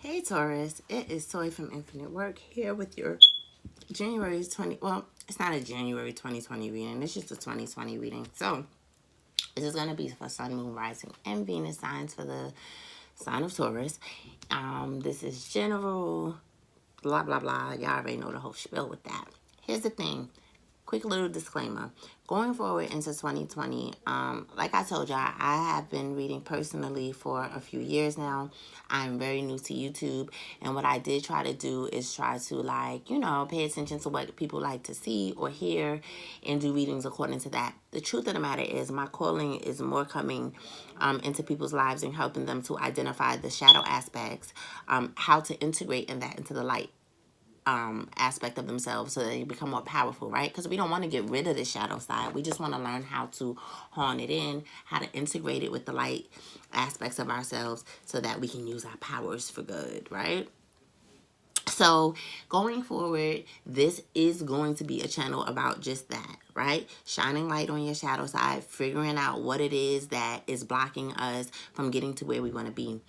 Hey Taurus, it is Toy from Infinite Work here with your January 20, well, it's not a January 2020 reading, it's just a 2020 reading. So, this is going to be for Sun, Moon, Rising, and Venus signs for the sign of Taurus. This is general, blah, blah, blah. Y'all already know the whole spiel with that. Here's the thing. Quick little disclaimer. Going forward into 2020, like I told y'all, I have been reading personally for a few years now. I'm very new to YouTube, and what I did try to do is try to, like, you know, pay attention to what people like to see or hear and do readings according to that. The truth of the matter is my calling is more coming into people's lives and helping them to identify the shadow aspects, how to integrate in that into the light aspect of themselves so that they become more powerful, right? Because we don't want to get rid of the shadow side. We just want to learn how to hone it in, how to integrate it with the light aspects of ourselves so that we can use our powers for good, right? So going forward, this is going to be a channel about just that, right? Shining light on your shadow side, figuring out what it is that is blocking us from getting to where we want to be.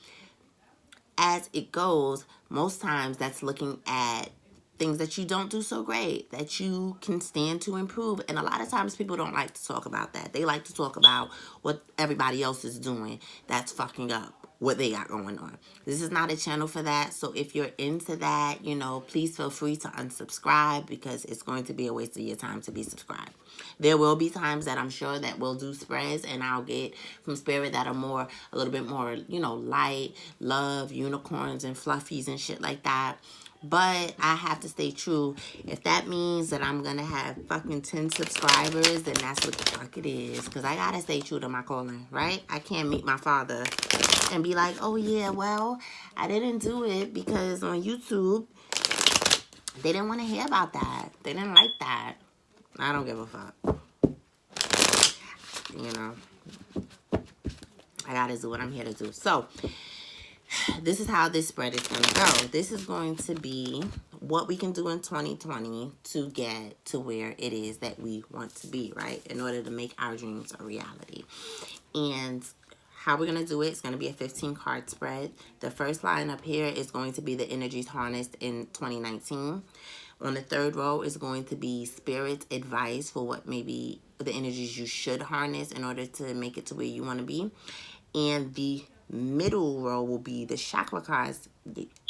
As it goes, most times that's looking at things that you don't do so great, that you can stand to improve. And a lot of times people don't like to talk about that. They like to talk about what everybody else is doing that's fucking up what they got going on. This is not a channel for that. So if you're into that, you know, please feel free to unsubscribe because it's going to be a waste of your time to be subscribed. There will be times that I'm sure that we'll do spreads and I'll get from Spirit that are more, a little bit more, you know, light, love, unicorns and fluffies and shit like that. But I have to stay true. If that means that I'm going to have fucking 10 subscribers, then that's what the fuck it is. Because I got to stay true to my calling, right? I can't meet my father and be like, oh yeah, well, I didn't do it because on YouTube, they didn't want to hear about that. They didn't like that. I don't give a fuck. You know, I got to do what I'm here to do. So, this is how this spread is going to go. This is going to be what we can do in 2020 to get to where it is that we want to be, right? In order to make our dreams a reality. And how we're going to do it is going to be a 15-card spread. The first line up here is going to be the energies harnessed in 2019. On the third row is going to be Spirit's advice for what maybe the energies you should harness in order to make it to where you want to be. And the middle row will be the chakra cards.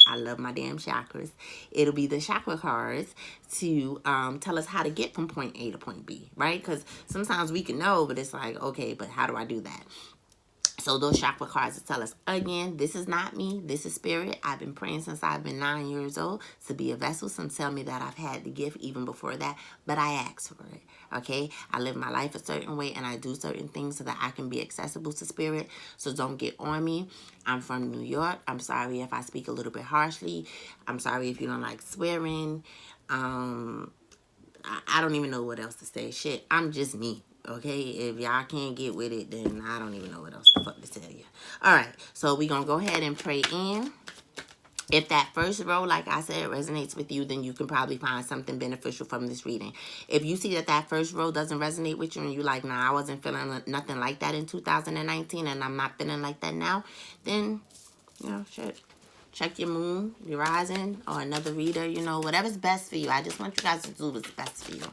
I love my damn chakras. It'll be the chakra cards to tell us how to get from point A to point B, right? Because sometimes we can know, but it's like, okay, but how do I do that? So those chakra cards will tell us, again, this is not me. This is Spirit. I've been praying since I've been 9 years old to be a vessel. Some tell me that I've had the gift even before that, but I asked for it, okay? I live my life a certain way, and I do certain things so that I can be accessible to Spirit, so don't get on me. I'm from New York. I'm sorry if I speak a little bit harshly. I'm sorry if you don't like swearing. I don't even know what else to say. Shit, I'm just me. Okay, if y'all can't get with it, then I don't even know what else the fuck to tell you. All right, so we're going to go ahead and pray in. If that first row, like I said, resonates with you, then you can probably find something beneficial from this reading. If you see that that first row doesn't resonate with you and you're like, nah, I wasn't feeling nothing like that in 2019 and I'm not feeling like that now, then, you know, shit. Check your moon, your rising, or another reader, you know, whatever's best for you. I just want you guys to do what's best for you.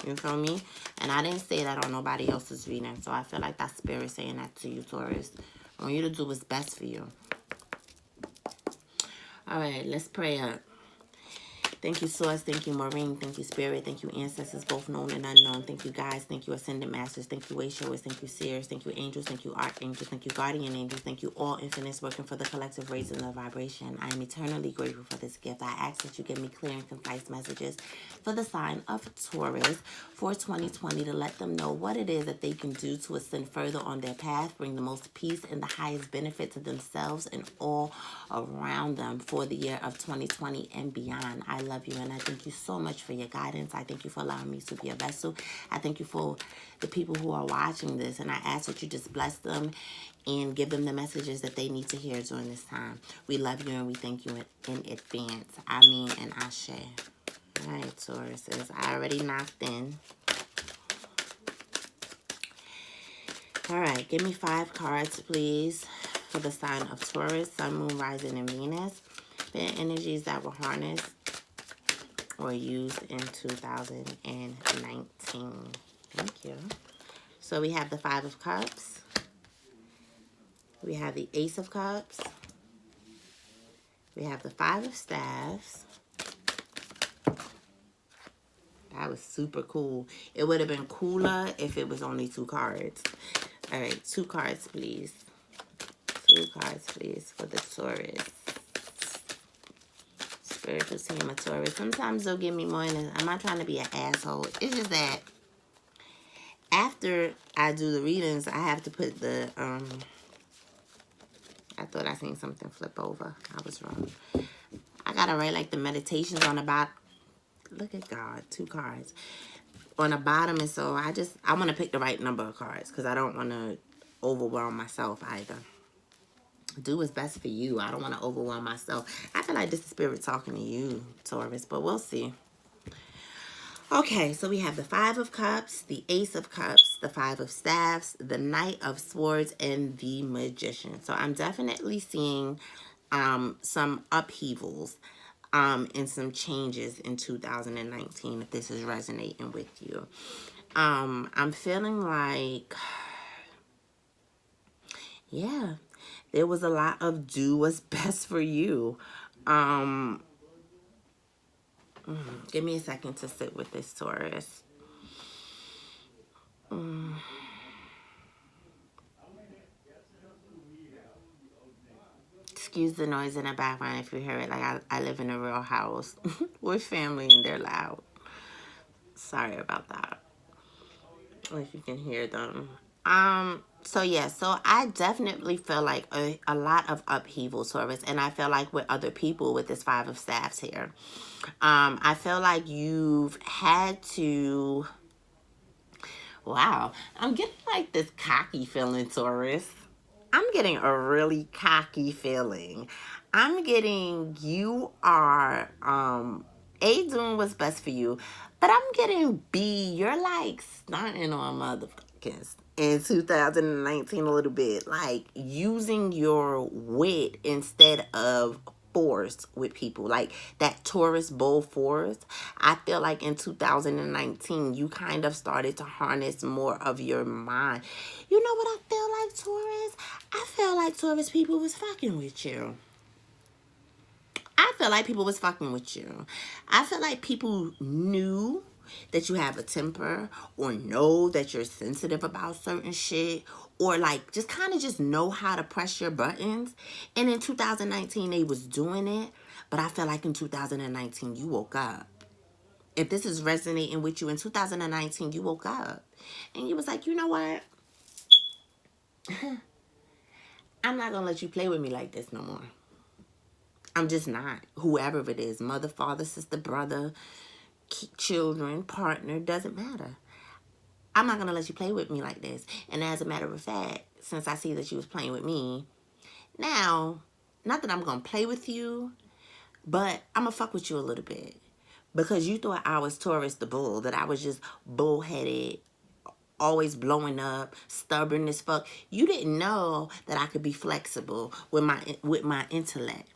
You feel me? And I didn't say that on nobody else's reading. So I feel like that's Spirit saying that to you, Taurus. I want you to do what's best for you. All right, let's pray up. Thank you, Source. Thank you, Maureen. Thank you, Spirit. Thank you, Ancestors, both known and unknown. Thank you, guys. Thank you, Ascended Masters. Thank you, Way Showers. Thank you, Seers. Thank you, Angels. Thank you, Archangels. Thank you, Guardian Angels. Thank you, all infinites working for the collective raising of vibration. I am eternally grateful for this gift. I ask that you give me clear and concise messages for the sign of Taurus for 2020 to let them know what it is that they can do to ascend further on their path, bring the most peace and the highest benefit to themselves and all around them for the year of 2020 and beyond. I love you and I thank you so much for your guidance. I thank you for allowing me to be a vessel. I thank you for the people who are watching this, and I ask that you just bless them and give them the messages that they need to hear during this time. We love you and we thank you in advance. I mean, and Ashe. All right, Tauruses, I already knocked in. All right, give me 5 cards, please, for the sign of Taurus, Sun, Moon, Rising, and Venus. The energies that were harnessed or used in 2019. Thank you. So we have the Five of Cups. We have the Ace of Cups. We have the Five of Staves. That was super cool. It would have been cooler if it was only 2 cards. All right, 2 cards, please. 2 cards, please, for the Taurus. Spiritual team of Taurus. Sometimes they'll give me more than... I'm not trying to be an asshole. It's just that after I do the readings, I have to put the... I thought I seen something flip over. I was wrong. I gotta write like the meditations on the bottom. Look at God. 2 cards. On the bottom, and so I want to pick the right number of cards because I don't want to overwhelm myself either. Do what's best for you. I don't want to overwhelm myself. I feel like this is spirit talking to you, Taurus, but we'll see. Okay, so we have the Five of Cups, the Ace of Cups, the Five of Staves, the Knight of Swords, and the Magician. So I'm definitely seeing some upheavals and some changes in 2019 if this is resonating with you. I'm feeling like, yeah, there was a lot of do what's best for you. Give me a second to sit with this, Taurus. Excuse the noise in the background if you hear it. Like, I live in a real house with family and they're loud. Sorry about that. If you can hear them. So yeah, so I definitely feel like a lot of upheaval, Taurus, and I feel like with other people with this Five of Staves here. I feel like you've had to... Wow, I'm getting like this cocky feeling, Taurus. I'm getting a really cocky feeling. I'm getting you are A, doing what's best for you, but I'm getting B, you're like starting on motherfuckers in 2019 a little bit, like using your wit instead of force with people, like that Taurus bull force. I feel like in 2019 you kind of started to harness more of your mind. You know what I feel like, Taurus? I feel like Taurus people was fucking with you. I feel like people was fucking with you. I feel like people knew that you have a temper or know that you're sensitive about certain shit or like just kind of just know how to press your buttons. And in 2019, they was doing it. But I feel like in 2019, you woke up. If this is resonating with you, in 2019, you woke up. And you was like, you know what? I'm not going to let you play with me like this no more. I'm just not. Whoever it is, mother, father, sister, brother, children, partner, doesn't matter. I'm not going to let you play with me like this. And as a matter of fact, since I see that you was playing with me, now, not that I'm going to play with you, but I'm going to fuck with you a little bit. Because you thought I was Taurus the bull, that I was just bullheaded, always blowing up, stubborn as fuck. You didn't know that I could be flexible with my intellect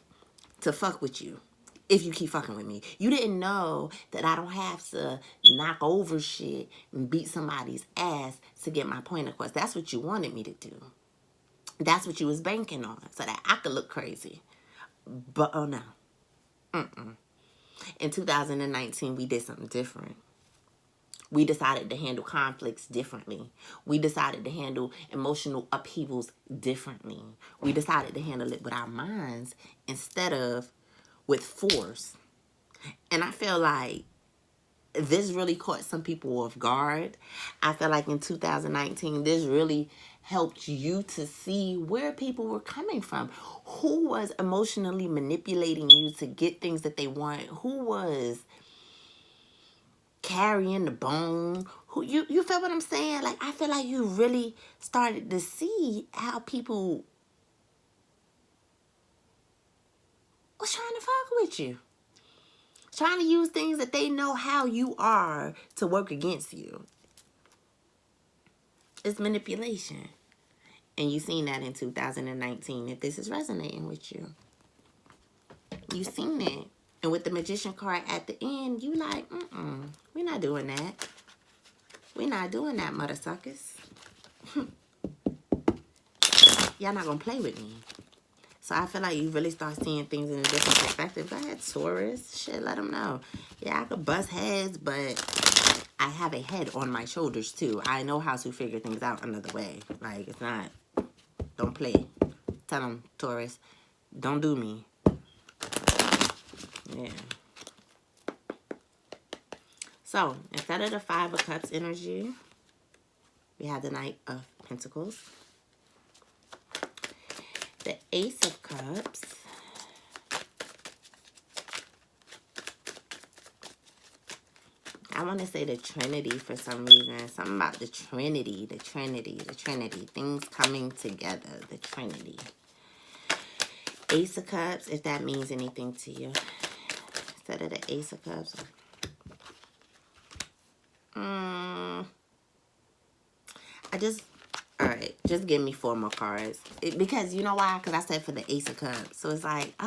to fuck with you. If you keep fucking with me. You didn't know that I don't have to knock over shit and beat somebody's ass to get my point across. That's what you wanted me to do. That's what you was banking on, so that I could look crazy. But oh no. In 2019, we did something different. We decided to handle conflicts differently. We decided to handle emotional upheavals differently. We decided to handle it with our minds instead of with force. And I feel like this really caught some people off guard. I feel like in 2019, this really helped you to see where people were coming from. Who was emotionally manipulating you to get things that they want? Who was carrying the bone? Who you feel what I'm saying? Like, I feel like you really started to see how people was trying to fuck with you. Trying to use things that they know how you are to work against you. It's manipulation. And you seen that in 2019. If this is resonating with you, you seen it. And with the Magician card at the end, you like, we're not doing that. We're not doing that, mother suckers. Y'all not gonna play with me. So I feel like you really start seeing things in a different perspective. Go ahead, Taurus. Shit, let them know. Yeah, I could bust heads, but I have a head on my shoulders too. I know how to figure things out another way. Like, it's not, don't play. Tell them, Taurus, don't do me. Yeah. So, instead of the Five of Cups energy, we have the Knight of Pentacles, the Ace of Cups, I want to say the Trinity for some reason. Something about the Trinity, the Trinity, the Trinity. Things coming together, the Trinity. Ace of Cups, if that means anything to you. Instead of the Ace of Cups. Alright, just give me 4 more cards. Because, you know why? Because I said for the Ace of Cups. So it's like, do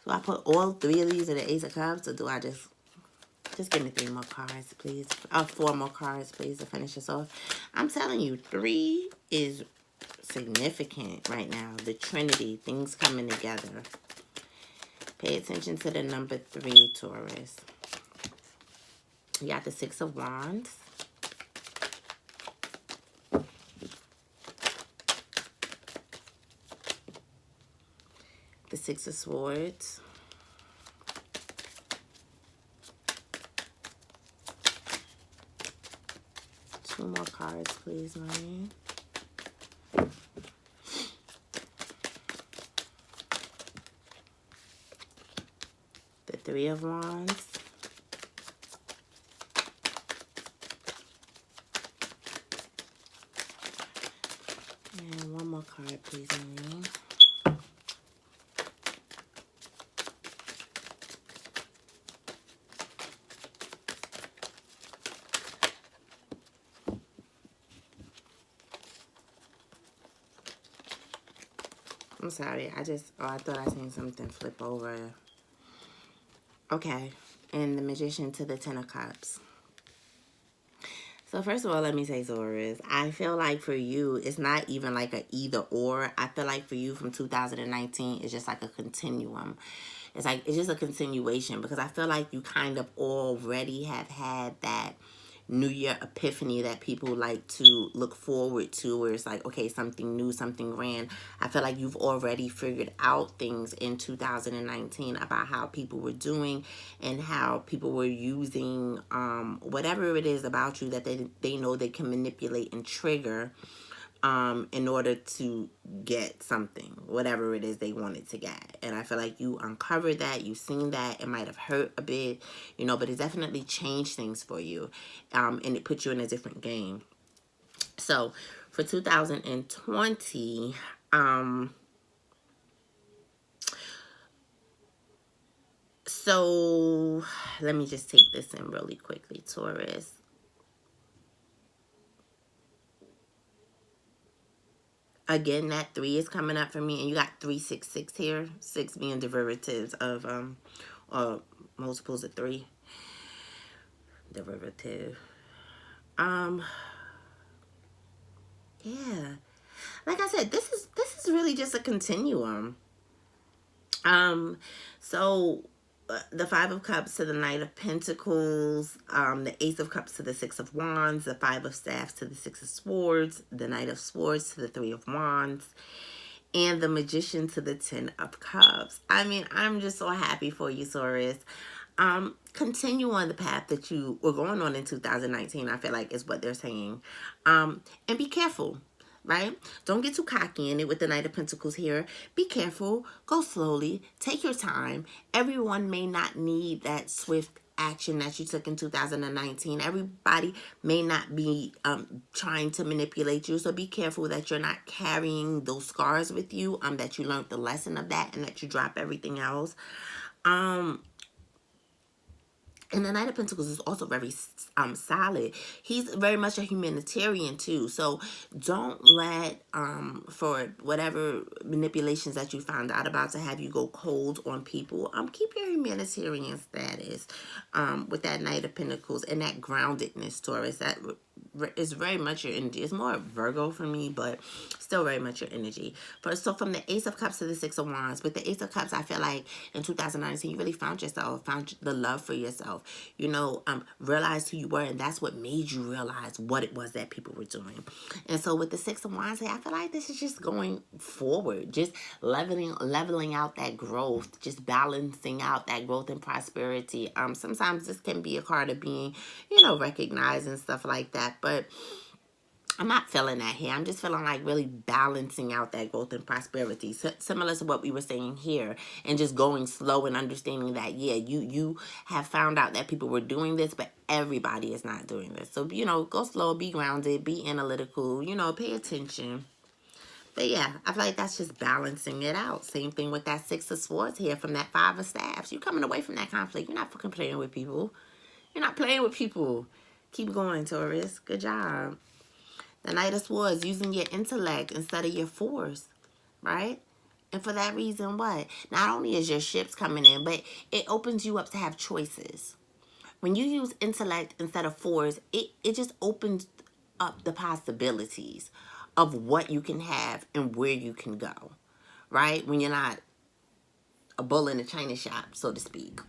I put all 3 of these in the Ace of Cups? Or do I just give me 3 more cards, please. 4 more cards, please, to finish this off. I'm telling you, 3 is significant right now. The Trinity, things coming together. Pay attention to the number 3, Taurus. You got the 6 of Wands. The 6 of Swords. Two more cards, please, Marnie. The 3 of Wands. And one more card, please, Marnie. I'm sorry, I thought I seen something flip over. Okay, and the Magician to the 10 of Cups. So first of all, let me say, Taurus, I feel like for you, it's not even like a either or. I feel like for you from 2019, it's just like a continuum. It's just a continuation, because I feel like you kind of already have had that New Year epiphany that people like to look forward to, where it's like, okay, something new, something grand. I feel like you've already figured out things in 2019 about how people were doing and how people were using whatever it is about you that they know they can manipulate and trigger in order to get something, whatever it is they wanted to get. And I feel like you uncovered that, you've seen that. It might have hurt a bit, you know, but it definitely changed things for you. And it put you in a different game. So for 2020, so let me just take this in really quickly, Taurus. Again, that 3 is coming up for me, and you got 366 here. 6 being derivatives of multiples of 3. Derivative. Yeah. Like I said, this is really just a continuum. So the 5 of Cups to the Knight of Pentacles, the Ace of Cups to the 6 of Wands, the 5 of Staffs to the 6 of Swords, the Knight of Swords to the 3 of Wands, and the Magician to the 10 of Cups. I mean, I'm just so happy for you, Taurus. Continue on the path that you were going on in 2019, I feel like is what they're saying. And be careful. Right? Don't get too cocky in it with the Knight of Pentacles here. Be careful. Go slowly. Take your time. Everyone may not need that swift action that you took in 2019. Everybody may not be trying to manipulate you. So be careful that you're not carrying those scars with you. That you learned the lesson of that and that you drop everything else. And the Knight of Pentacles is also very solid. He's very much a humanitarian too. So don't let for whatever manipulations that you found out about to have you go cold on people. Keep your humanitarian status with that Knight of Pentacles and that groundedness, Taurus. That is very much your energy. It's more Virgo for me, but still very much your energy. So from the Ace of Cups to the Six of Wands, with the Ace of Cups, I feel like in 2019 you really found yourself, found the love for yourself. You know, realized who you were, and that's what made you realize what it was that people were doing. And so with the Six of Wands, I feel like this is just going forward, just leveling out that growth, just balancing out that growth and prosperity. Sometimes this can be a card of being, you know, recognized and stuff like that, but I'm not feeling that here. I'm just feeling like really balancing out that growth and prosperity. So, similar to what we were saying here, and just going slow and understanding that, yeah, you have found out that people were doing this, but everybody is not doing this. So, you know, go slow, be grounded, be analytical, you know, pay attention. But yeah, I feel like that's just balancing it out. Same thing with that Six of Swords here from that Five of Staves. You're coming away from that conflict. You're not fucking playing with people. You're not playing with people. Keep going, Taurus. Good job. The Knight of Swords, using your intellect instead of your force, right? And for that reason, what? Not only is your ships coming in, but it opens you up to have choices. When you use intellect instead of force, it just opens up the possibilities of what you can have and where you can go, right? When you're not a bull in a china shop, so to speak.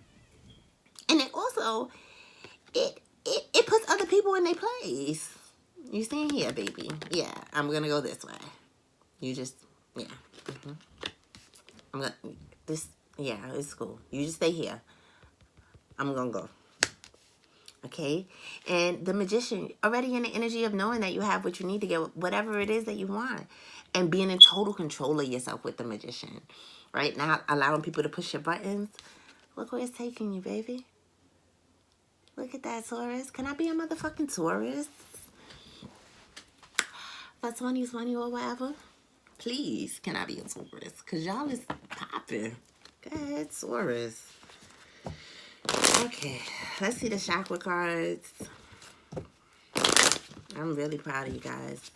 And it also, it puts other people in their place. You staying here, baby? Yeah, I'm gonna go this way. You just, yeah. I'm gonna, yeah, it's cool. You just stay here. I'm gonna go. Okay? And the Magician, already in the energy of knowing that you have what you need to get whatever it is that you want. And being in total control of yourself with the Magician. Right? Not allowing people to push your buttons. Look where it's taking you, baby. Look at that, Taurus. Can I be a motherfucking Taurus? For 2020 or whatever, please, can I be a Taurus? Because y'all is popping. Go ahead, Taurus. Okay, let's see the chakra cards. I'm really proud of you guys.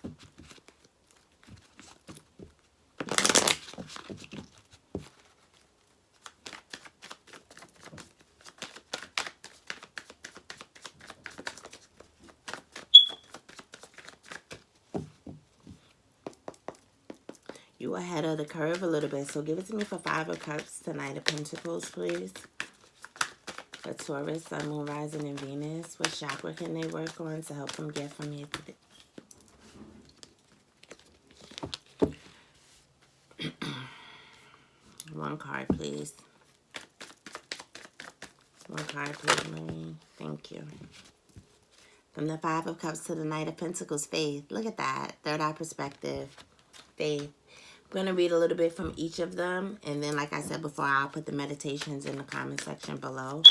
You ahead of the curve a little bit, so give it to me for Five of Cups, the Knight of Pentacles, please. For Taurus, Sun, Moon, Rising, and Venus, what chakra can they work on to help them get from here to the... One card, please. One card, please, Marie. Thank you. From the Five of Cups to the Knight of Pentacles, faith. Look at that. Third eye perspective. Faith. I'm going to read a little bit from each of them. And then, like I said before, I'll put the meditations in the comment section below.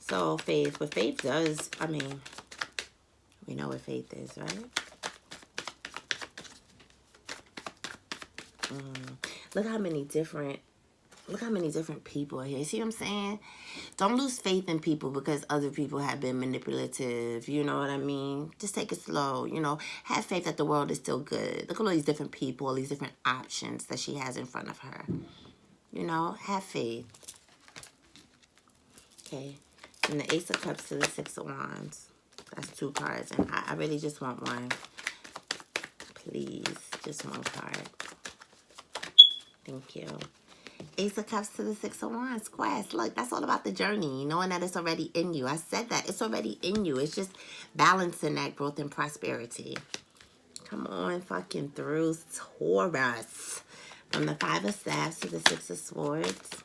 So, faith. What faith does, I mean, we know what faith is, right? Look how many different people are here. See what I'm saying? Don't lose faith in people because other people have been manipulative. You know what I mean? Just take it slow. You know, have faith that the world is still good. Look at all these different people, all these different options that she has in front of her. You know, have faith. Okay. From the Ace of Cups to the Six of Wands. That's two cards. And I really just want one. Please. Just one card. Thank you. Ace of Cups to the Six of Wands. Quest. Look, that's all about the journey. Knowing that it's already in you. I said that. It's already in you. It's just balancing that growth and prosperity. Come on, fucking through, Taurus. From the Five of Staves to the Six of Swords.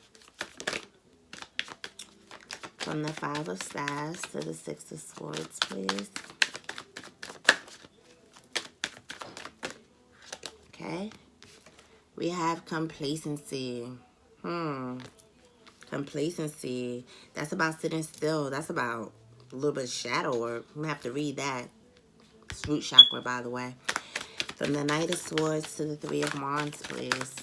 From the Five of Staves to the Six of Swords, please. Okay. We have complacency. Complacency. That's about sitting still. That's about a little bit of shadow work. I'm going to have to read that. It's root chakra, by the way. From the Knight of Swords to the Three of Wands, please.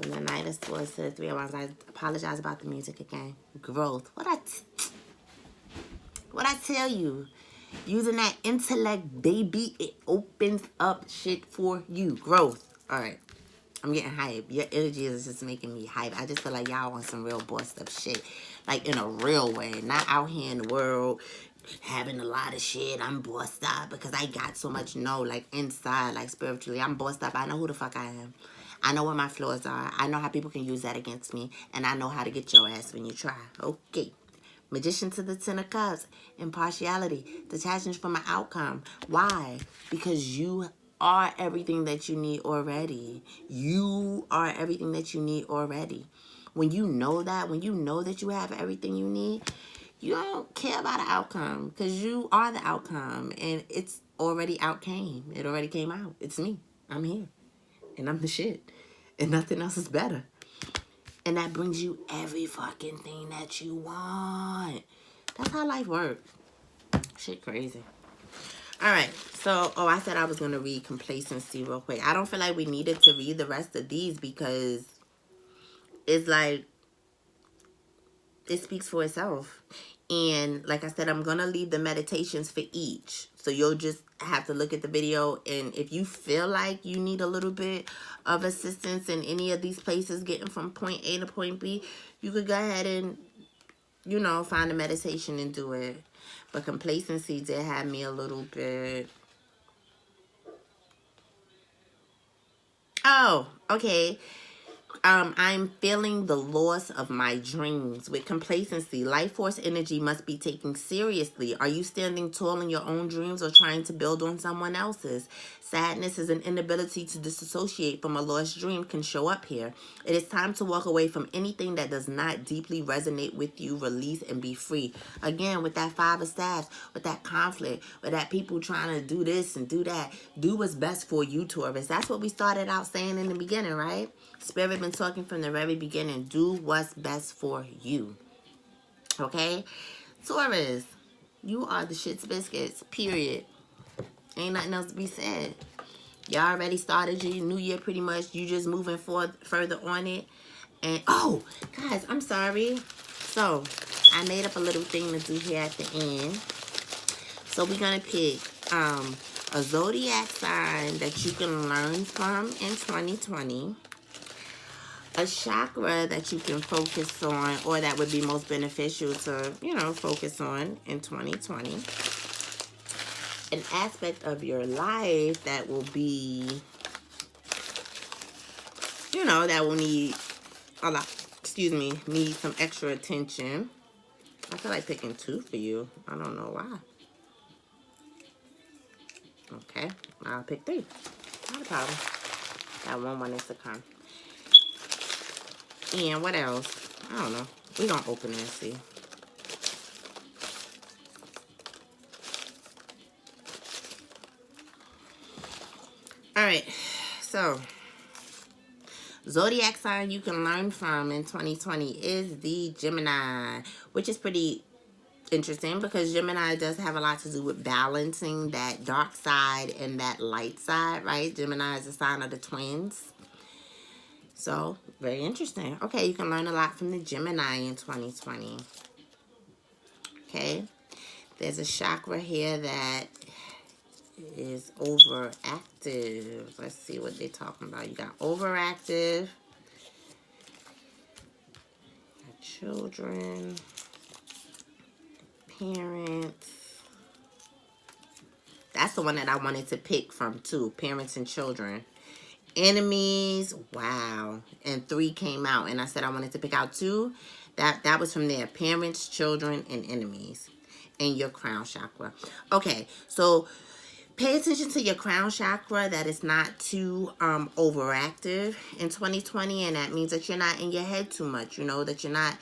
From the Knight of Swords to the Three of Wands. I apologize about the music again. Growth. What I tell you? Using that intellect, baby, it opens up shit for you. Growth. All right. I'm getting hype. Your energy is just making me hype. I just feel like y'all want some real bossed up shit. Like in a real way. Not out here in the world having a lot of shit. I'm bossed up because I got so much. No, like inside, like spiritually. I'm bossed up. I know who the fuck I am. I know what my flaws are. I know how people can use that against me. And I know how to get your ass when you try. Okay. Magician to the Ten of Cups. Impartiality. Detachment from an outcome. Why? Because you are everything that you need already. You are everything that you need already. When you know that, when you know that you have everything you need, you don't care about the outcome because you are the outcome and it's already outcame. It already came out. It's me. I'm here and I'm the shit and nothing else is better. And that brings you every fucking thing that you want. That's how life works. Shit crazy. All right. So, I said I was going to read complacency real quick. I don't feel like we needed to read the rest of these because it's like, it speaks for itself. And like I said, I'm going to leave the meditations for each. So you'll just have to look at the video. And if you feel like you need a little bit of assistance in any of these places getting from point A to point B, you could go ahead and, you know, find a meditation and do it. But complacency did have me a little bit. Oh, okay. I'm feeling the loss of my dreams. With complacency, life force energy must be taken seriously. Are you standing tall in your own dreams or trying to build on someone else's? Sadness is an inability to disassociate from a lost dream can show up here. It is time to walk away from anything that does not deeply resonate with you, release, and be free. Again, with that Five of Staves, with that conflict, with that people trying to do this and do that, do what's best for you, Taurus. That's what we started out saying in the beginning, right? Spirit been talking from the very beginning. Do what's best for you. Okay? Taurus, you are the shit's biscuits. Period. Ain't nothing else to be said. Y'all already started your new year pretty much. You just moving forward further on it. And, oh, guys, I'm sorry. So, I made up a little thing to do here at the end. So, we're going to pick a zodiac sign that you can learn from in 2020. A chakra that you can focus on or that would be most beneficial to, you know, focus on in 2020. An aspect of your life that will be, you know, that will need a lot, need some extra attention. I feel like picking two for you. I don't know why. Okay, I'll pick three. Not a problem. That one is to come. And what else? I don't know. We're going to open it and see. All right. So, zodiac sign you can learn from in 2020 is the Gemini, which is pretty interesting because Gemini does have a lot to do with balancing that dark side and that light side, right? Gemini is a sign of the twins. So, very interesting. Okay, you can learn a lot from the Gemini in 2020. Okay. There's a chakra here that is overactive. Let's see what they're talking about. You got overactive. Got children. Parents. That's the one that I wanted to pick from too. Parents and children. Enemies, wow. And 3 came out. And I said I wanted to pick out 2. That was from there. Parents, children, and enemies. And your crown chakra. Okay, so pay attention to your crown chakra that is not too overactive in 2020. And that means that you're not in your head too much. You know, that you're not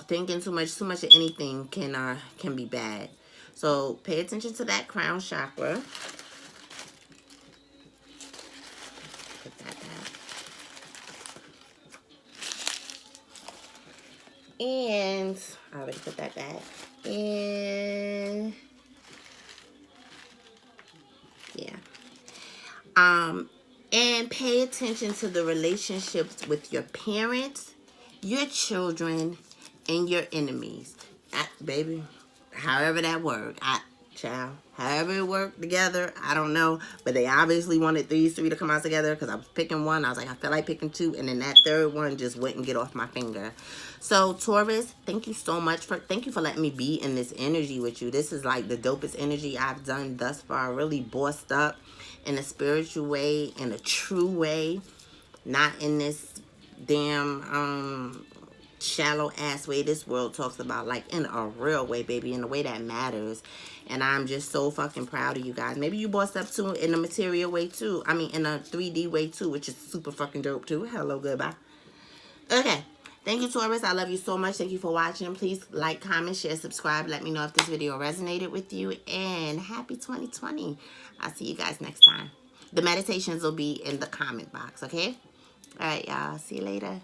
thinking too much. Too much of anything can be bad. So pay attention to that crown chakra. Put that back. And I already put that back. And yeah. And pay attention to the relationships with your parents, your children, and your enemies. Baby, however that worked. Child, however it worked together, I don't know. But they obviously wanted these three to come out together because I was picking one. I was like, I feel like picking two. And then that third one just wouldn't get off my finger. So, Taurus, thank you so much thank you for letting me be in this energy with you. This is like the dopest energy I've done thus far. Really bossed up in a spiritual way, in a true way. Not in this damn shallow ass way this world talks about, like in a real way, baby, in a way that matters. And I'm just so fucking proud of you guys. Maybe you bossed up too in a material way too. I mean, in a 3D way too, which is super fucking dope too. Hello, goodbye. Okay. Thank you, Taurus. I love you so much. Thank you for watching. Please like, comment, share, subscribe. Let me know if this video resonated with you. And happy 2020. I'll see you guys next time. The meditations will be in the comment box, okay? All right, y'all. See you later.